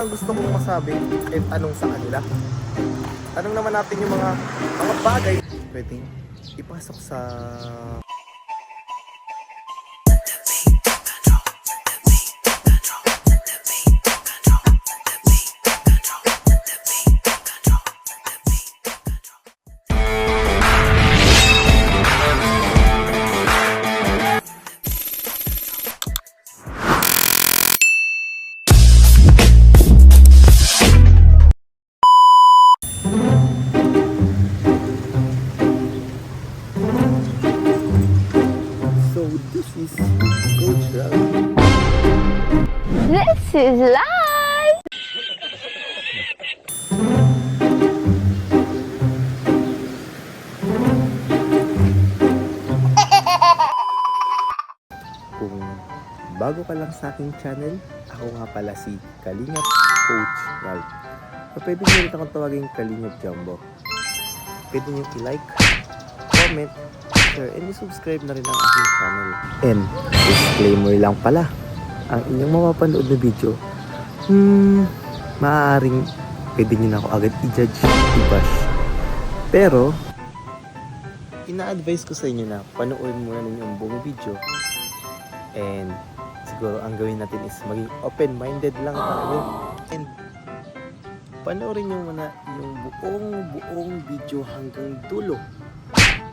Ang gusto kong masabi at anong sa kanila. Tanong naman natin yung mga bagay pwedeng ipasok sa is Coach Ralph. This is live! Kung bago ka lang sa aking channel, ako nga pala si Kalingap Coach Ralph. Pwede nyo rin akong tawagin Kalingap Jumbo. Pwede nyo i-like, comment, share, and subscribe na rin ang aking channel. And disclaimer lang pala, ang inyong mapapanood na video, maaaring pwede nyo na ako agad i-judge, i-bash. Pero, ina-advise ko sa inyo na panoorin muna ninyo ang buong video. And siguro ang gawin natin is maging open-minded lang tayo. And panoorin nyo muna yung buong video hanggang dulo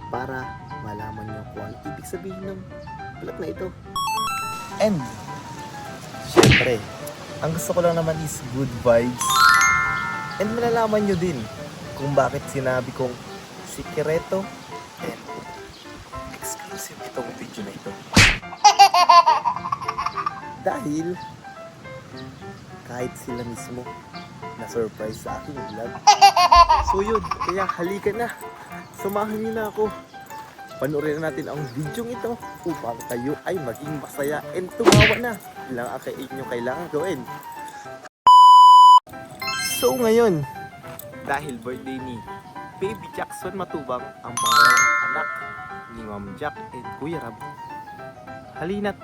para malaman nyo kung ano ibig sabihin ng vlog na ito. And syempre, ang gusto ko lang naman is good vibes. And malalaman nyo din kung bakit sinabi kong sikreto and exclusive itong video na ito. Dahil kahit sila mismo na-surprise sa aking vlog. So yun, kaya halika na. Samahan niyo na ako. Panoorin na natin ang video ito upang kayo ay maging masaya and tumawa na. Ilang inyo kailangan gawin. So ngayon, dahil birthday ni Baby Jackson Matubang, ang pangalawang anak ni Ma'am Jack and Kuya Rab, halina't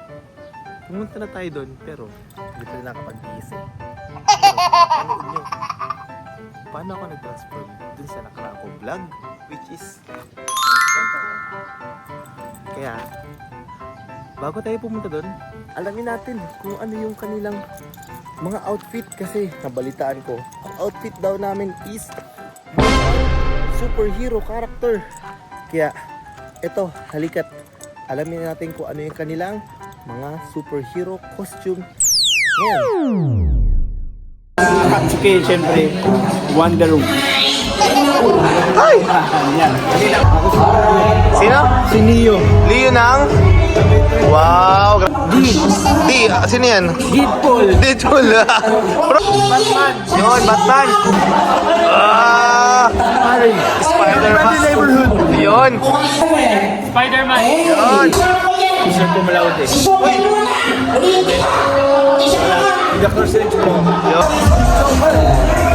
pumunta na tayo doon, pero hindi pa rin nakapag-iisip. Panood nyo, paano ako nag-transform dun sa nakaraan ko vlog, which is kaya bago tayo pumunta doon, alamin natin kung ano yung kanilang mga outfit. Kasi nabalitaan ko, ang outfit daw namin is superhero character. Kaya eto, halikat alamin natin kung ano yung kanilang mga superhero costume ngayon. Okay, syempre, Wonder Woman. Ay! Yan. Sino? Si Neo. Leo ng? Wow! Di, sino yan? Deadpool. Deadpool! Batman. Yun, Batman! Spider-Man! Yun! Spider-Man. Yun! Isa po malawot eh. Uy! Doctor Strange po. Yun!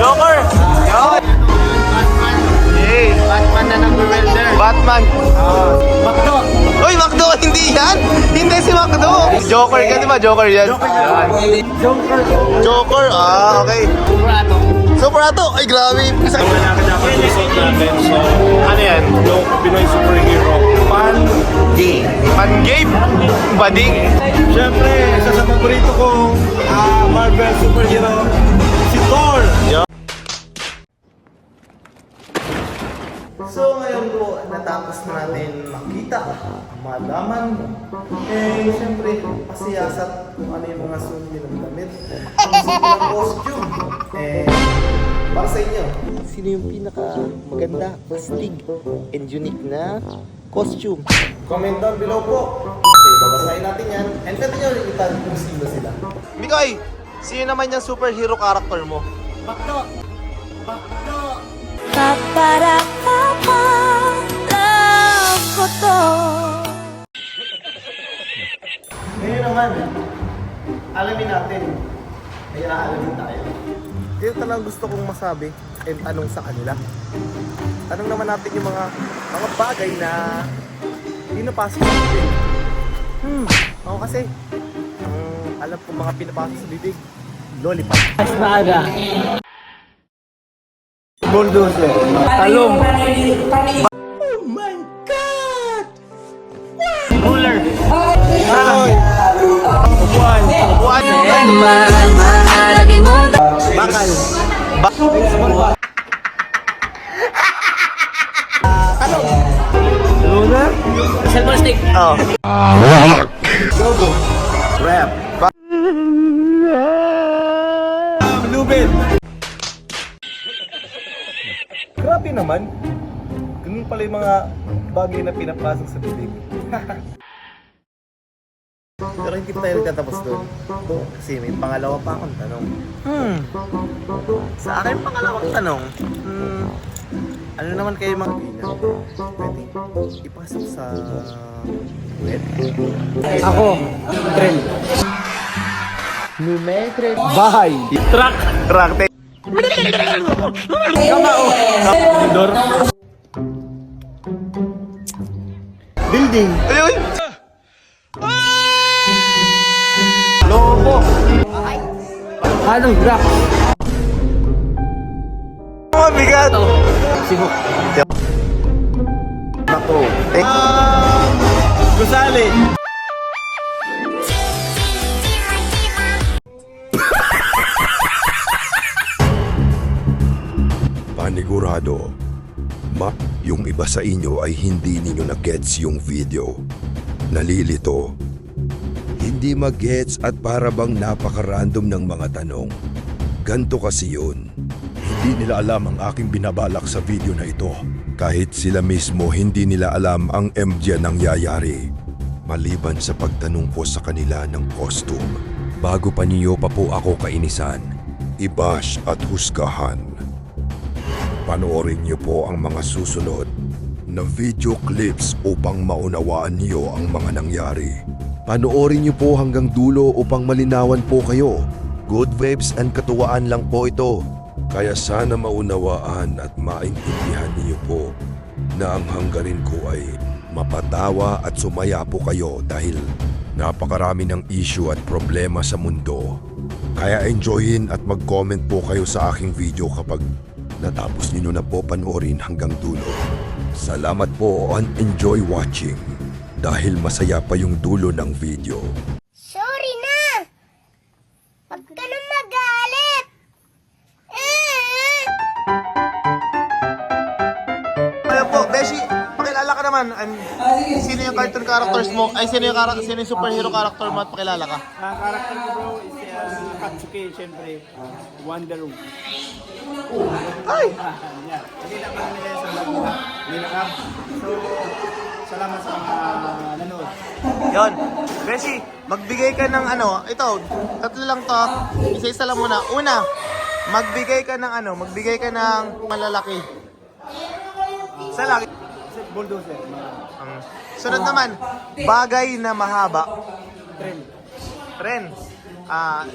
Joker! Yun! Yay! Batman na nag-welder. Batman! Bakdo. Uy, Macdo! Hindi yan! Hindi si Macdo! Joker ka, di ba? Joker yan. Yan. Joker. Joker! Ah, okay. Super Ato! Ay, grabe! Wala ka dapat susot natin. So, Ano yan? yung Pinoy superhero, Pan-game! Bading! Siyempre, isa sa paborito kong Marvel superhero, si Thor. So ngayon po, natapos na natin makita, malaman, eh siyempre pasiyasat kung ano yung mga sundin ng damit, kung sino yung costume. Para sa inyo, sino yung pinaka maganda, astig, and unique na costume? Comment down below po. Okay, babasahin natin yan. And pwede nyo rin itan kung sino sila. Mikoy, sino naman yung superhero character mo? Paparapapa, love ko to. Ngayon naman, alamin natin. Kaya alamin tayo. Ito talagang gusto kong masabi and tanong sa kanila. Tanong naman natin yung mga bagay na pinapasok sa bibig. Ako kasi, ang alam ko mga pinapasok sa bibig, Lollipop. Bulldozer. Talong. Ruler. Upuan. Bakal. Luna. Cellphone stick. Oh. Rap. Lubid. Grabe naman. Ganun pala yung mga bagay na pinapasok sa bibig. Pero hindi pa tayo nagtatapos doon. Kasi may pangalawa pa akong tanong. Sa akin pangalawang tanong. Ano naman kayo mga kaibigan? Pwede ipasok sa web? Ako. Tren. Bahay. Truck. Truck. Indoor. Building. Ayun! Lobo. Anong truck? Oh, bigat! Sibuk. Ako. Gusali. Panigurado, yung iba sa inyo ay hindi ninyo na-gets yung video. Nalilito. Hindi mag-gets at para bang napaka-random ng mga tanong. Ganto kasi yun. Hindi nila alam ang aking binabalak sa video na ito. Kahit sila mismo hindi nila alam ang MJ nangyayari. Maliban sa pagtanong po sa kanila ng costume. Bago pa niyo pa po ako kainisan, i-bash at husgahan. Panoorin niyo po ang mga susunod na video clips upang maunawaan niyo ang mga nangyari. Panoorin niyo po hanggang dulo upang malinawan po kayo. Good vibes and katuwaan lang po ito. Kaya sana maunawaan at maintindihan niyo po na ang hanggarin ko ay mapatawa at sumaya po kayo dahil napakarami ng issue at problema sa mundo. Kaya enjoyin at mag-comment po kayo sa aking video kapag natapos niyo na po panoorin hanggang dulo. Salamat po and enjoy watching dahil masaya pa yung dulo ng video. Sorry na! Huwag ka na magalit! Ayan po, Beshi, pakilala ka naman. Sino yung cartoon characters mo? Ay, sino yung superhero character mo at pakilala ka? Ang karakter ko bro is Katsuki, syempre. Wonder Woman. Ay! Yeah. Nakita ko nila sa vlog nila. Nila. So, salamat sa mga nanood. Yon. Beshi, magbigay ka ng ano, ito, tatlo lang to. Isa-isa lang muna. Una, magbigay ka ng malalaki. Isa lang. Bulldozer. Sunod naman, bagay na mahaba. Tren. Ren,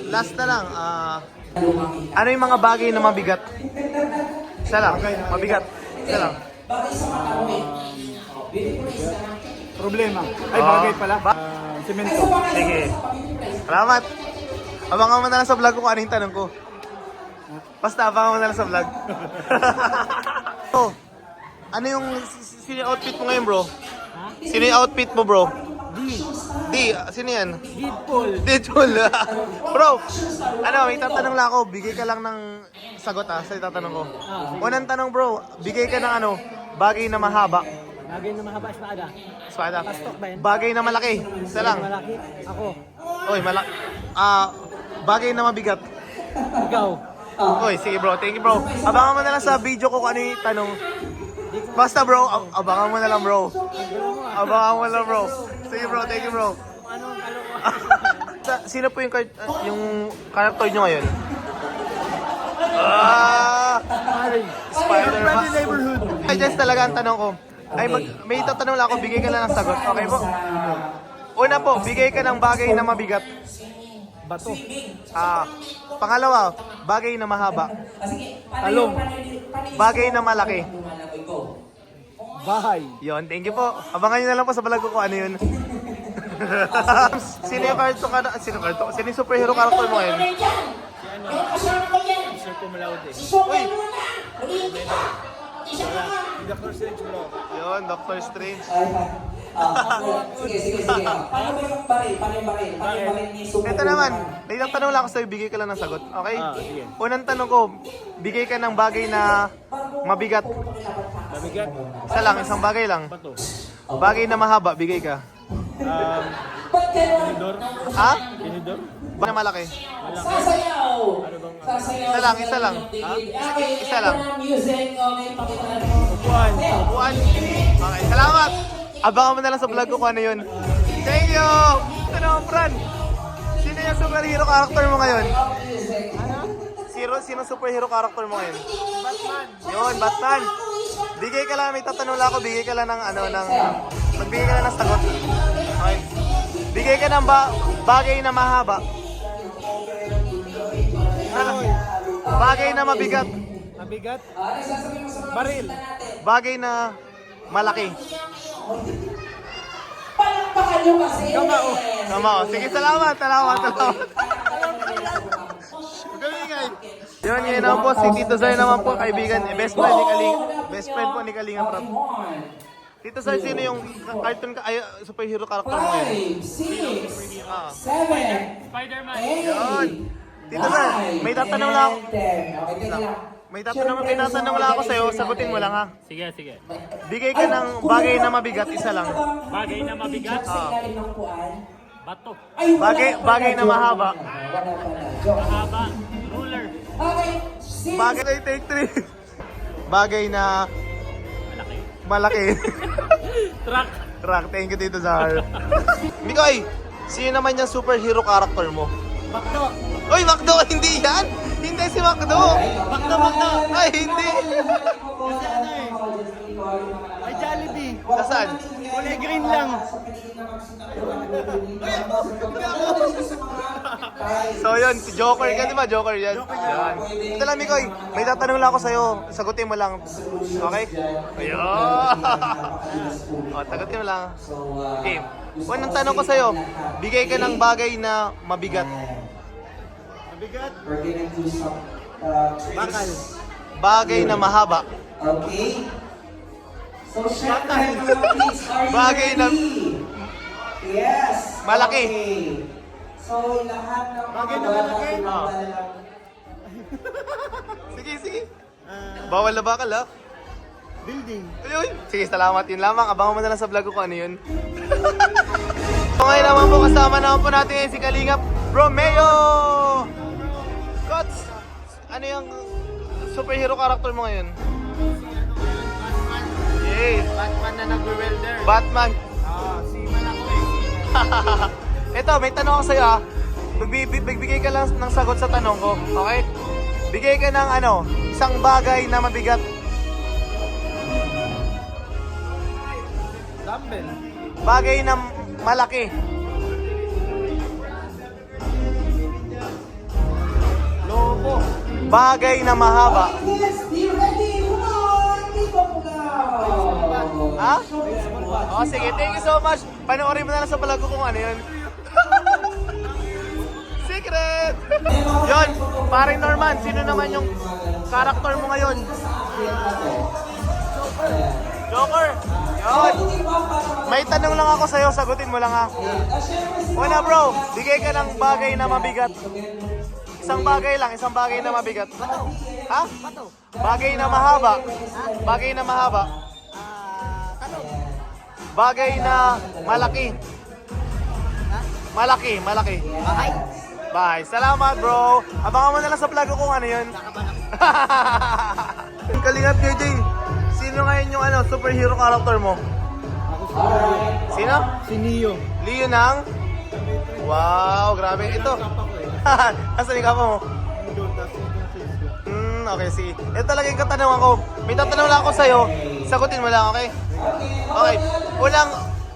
last na lang, ano yung mga bagay na mabigat? Isa lang, mabigat. Isa lang. Problema. Ay, bagay pala. Semento. Sige. Salamat. Abangan mo na lang sa vlog ko kung ano yung tanong ko. Basta abangan mo na lang sa vlog. Oh, ano yung sino yung outfit mo ngayon, bro? Sino yung outfit mo, bro? D. Sino yan? Deadpool. Bro, may tatanong lang ako. Bigay ka lang ng sagot sa tatanong ko. Unang tanong, bro. Bigay ka ng bagay na mahaba. Bagay na mahaba, espada. Espada. Pastok ba yan? Bagay na malaki. Isa lang. Malaki. Ako. Oy, bagay na mabigat. Ikaw. Oy, sige bro. Thank you, bro. Abangan mo na lang sa video ko kung ano yung tanong. Basta bro, abangan mo na lang, bro. Abangan mo na lang, bro. Sige bro, thank you, bro. Sino po yung character nyo ngayon? Spider-Man. Ay, just talaga ang tanong ko. Ay, may tatanong lang ako, bigay ka lang ng sagot. Okay po? Una po, bigay ka ng bagay na mabigat. Bato. Pangalawa, bagay na mahaba. Talong. Bagay na malaki. Bahay. Yon, thank you po. Abangan nyo na lang po sa vlog ko kung ano yun. Sino yung superhero character mo ngayon? Sir cum laude. Uy! Dr. Strange bro. Yun, Dr. Strange. Sige. Paano ba yung baril? Paano yung baril ni Super? Ito naman, may ilang tanong lang ako sa'yo, bigay ka lang ng sagot. Okay? Sige. Unang tanong ko, bigay ka ng bagay na mabigat. Mabigat. Isa lang, isang bagay lang. Bato. Bagay na mahaba, bigay ka. Tinidor. Ha? Tinidor. Bagay na malaki. Sasayaw! Isa lang, isa lang. Isa lang. Music, okay, pakita natin. Upuan. Upuan. Okay, salamat! Abangan mo na lang sa vlog ko kung ano yun. Thank you! Ito naman, Fran. Sino yung superhero character mo ngayon? Sino superhero character mo ngayon? Batman. Yun, Batman. Bigay ka lang, may tatanong lang ako, bigay ka lang ng magbigay ka lang ng sagot. Okay. Bigay ka ng bagay na mahaba. Bagay na mabigat. Mabigat. Baril. Bagay na malaki. Palakpakan nyo kasi! Tama o. Sige, salamat. Yun, yun naman po. Si Tito Zay naman po, kaibigan. Best friend ni Kalinga. Best friend po ni Kalinga Prab. Tito Zay, sino yung cartoon superhero character mo ngayon? 5, 6, Ah. 7, Spider-Man. 8, Yun. Tito Zay, may tatanong lang ako. 10. Okay, teka lang. May tatanong lang ako sa'yo. Sagutin mo lang ha. Sige. Bigay ka ng bagay na mabigat, isa lang. Bagay na mabigat. Sa ilalim ng puan. Bato. Ay, wala Bagay na mahaba. Wala pala. Joke. Haba. Ruler. Okay, since Bagay na take 3. Bagay na malaki. Truck. Rock, thank you Tito Zahar. Mikoy, sino naman yung superhero character mo? Bakto. Uy, Macdo! Hindi yan! Hindi si Macdo! Bakto. Ay, hindi! Ay, Jollibee. Nasaan? Kulay green lang. So yun, si Joker ka, di ba? Joker yan. Yan. Ito lang, Mikoy. May tatanong lang ako sa'yo. Sagutin mo lang. Okay? Ayun! O, sagutin mo lang. Okay. Unang tanong ko sa'yo, bigay ka ng bagay na mabigat. Mabigat. we're gonna do some Bakal. Bagay na mahaba. Okay? So, check time please. Are you Bagay na- ready? Yes. Malaki. Okay. So, lahat ng Bagay na mga malaki? bata, Sige. Bawal na bakal, ha? Building. Ayun. Sige, salamat. Yun lamang. Abangan mo na lang sa vlog ko kung ano yun. So, ngayon naman po, kasama naman po natin ngayon si Kalingap Romeo! Coach, ano yung superhero character mo ngayon? Yes. Batman na nag-welder. Batman. Si Malaki. Ito, may tanong ako sa'yo ha. Magbigay ka lang ng sagot sa tanong ko, okay? Bigay ka ng isang bagay na mabigat. Dumbbell. Bagay na malaki. Lobo. Bagay na mahaba. Yes, be ready. Come on. Keep up now. Ha? Oh, sige. Thank you so much. Panoorin mo na lang sa vlog ko kung ano yun. Secret! Yon, paring Norman, sino naman yung character mo ngayon? Joker! Yon! May tanong lang ako sa'yo, sagutin mo lang ha. Una bro, bigay ka ng bagay na mabigat. Isang bagay na mabigat. Ha? Bagay na mahaba. Bagay na mahaba. Bagay na malaki. Malaki. Bye. Salamat, bro. Abangan mo na lang sa vlog ko kung ano yun. Kalingap JJ. Sino ngayon yung superhero character mo? Sino? Si Neo. Leo ng? Wow, grabe. Ito. Asan yung kapa mo? Okay, sige. Ito talaga yung katanungan ko. May tatanong lang ako sa'yo. Sagutin mo lang, okay? Okay. Unang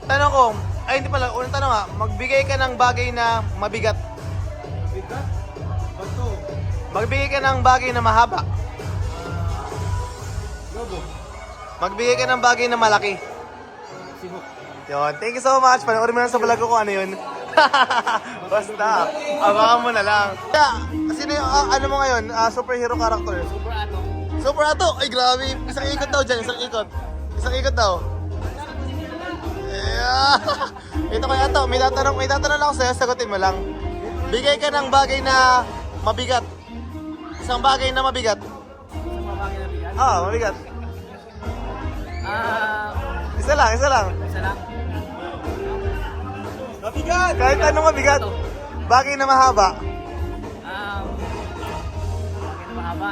tanong ko, ay hindi pala, unang tanong ha, magbigay ka ng bagay na mabigat. Bigat. Bato. Magbigay ka ng bagay na mahaba. Lobo. Magbigay ka ng bagay na malaki. Sihok. Yun, thank you so much. Panoorin mo lang sa vlog ko kung ano yun. Basta, abangan mo na lang. Sino yung, ano mo ngayon? Superhero character? Super ato. Super Ato! Ay, grabe. Isang ikot daw dyan, isang ikot. Isang ikot daw. Yeah. Ito kaya to, may tatanong ako sa'yo, sagutin mo lang. Bigay ka ng bagay na mabigat. Isang bagay na mabigat. Mabigat. Isa lang. Isa lang. Mabigat! Kahit anong mabigat. Bagay na mahaba. Mahaba.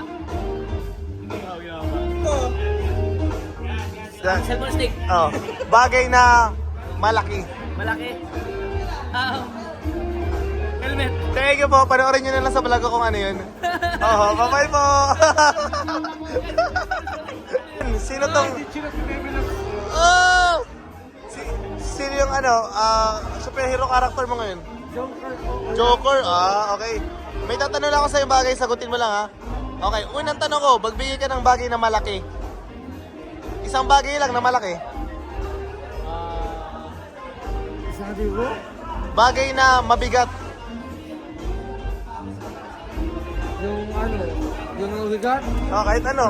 Yan. Cellphone stick. Oh. Bagay na malaki. Malaki. Helmet. Thank you po. Panoorin nyo na lang sa vlog ko kung ano yun. Oo, bye-bye po. Sino tong... Oh! Sino yung superhero character mo ngayon? Joker. Okay. May tatanong lang ako sa yung bagay, sagutin mo lang ha. Okay, unang tanong ko, magbigay ka ng bagay na malaki. Isang bagay lang na malaki. Sabi ko? Bagay na mabigat. Yung bigat? Kahit ano.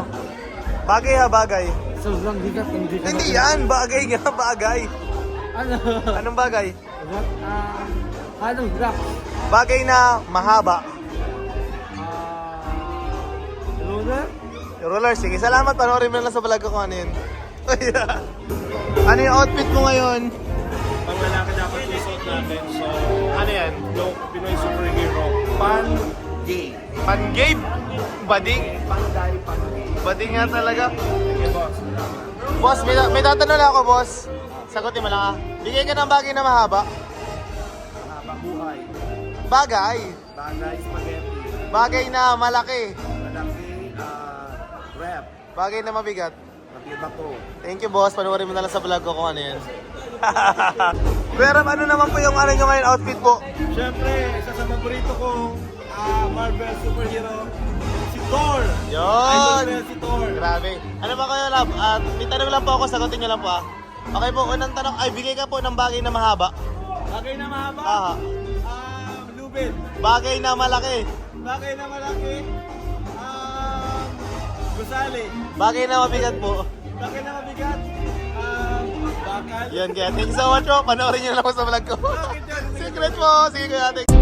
Bagay ha, bagay. Sobrang bigat, hindi ka Hindi yan, bagay nga, bagay. Ano? Anong bagay? Anong bigat? Bagay na mahaba. Roller? Roller, sige. Salamat, panoorin mo na lang sa vlog ko kung ano yun. Ano yung outfit mo ngayon? Pag lalaki dapat isuot natin, so Ano yan? yung Pinoy superhero, pan-gay. Pan-gabe? Bading? Panday, pan-gay. Bading nga talaga. Sige, boss. Boss, may tatanong lang ako, boss. Sagutin mo lang ha. Bigay ka ng bagay na mahaba. Mabuhay. Bagay. Bagay, spaghetti. Bagay na malaki. Malaki, rep. Bagay na mabigat. Mabiba ko. Thank you, boss. Panoorin mo na lang sa vlog ko kung ano yan. Pero ano naman po yung ano nyo ngayon outfit po? Siyempre, isa sa paborito kong Marvel superhero, si Thor. Idol ko Yun! yan si Thor. Grabe. Ano ba kayo, love? May tanong lang po ako, sagutin nyo lang po ha. Okay po, unang tanong, ay bigay ka po ng bagay na mahaba. Bagay na mahaba. Lubid. Bagay na malaki. Bagay na malaki. Gusali. Bagay na mabigat po. Bagay na mabigat. Bakal. Yan kaya. Thank you so much po. Panoorin nyo lang po sa vlog ko. Secret po. Sige kaya.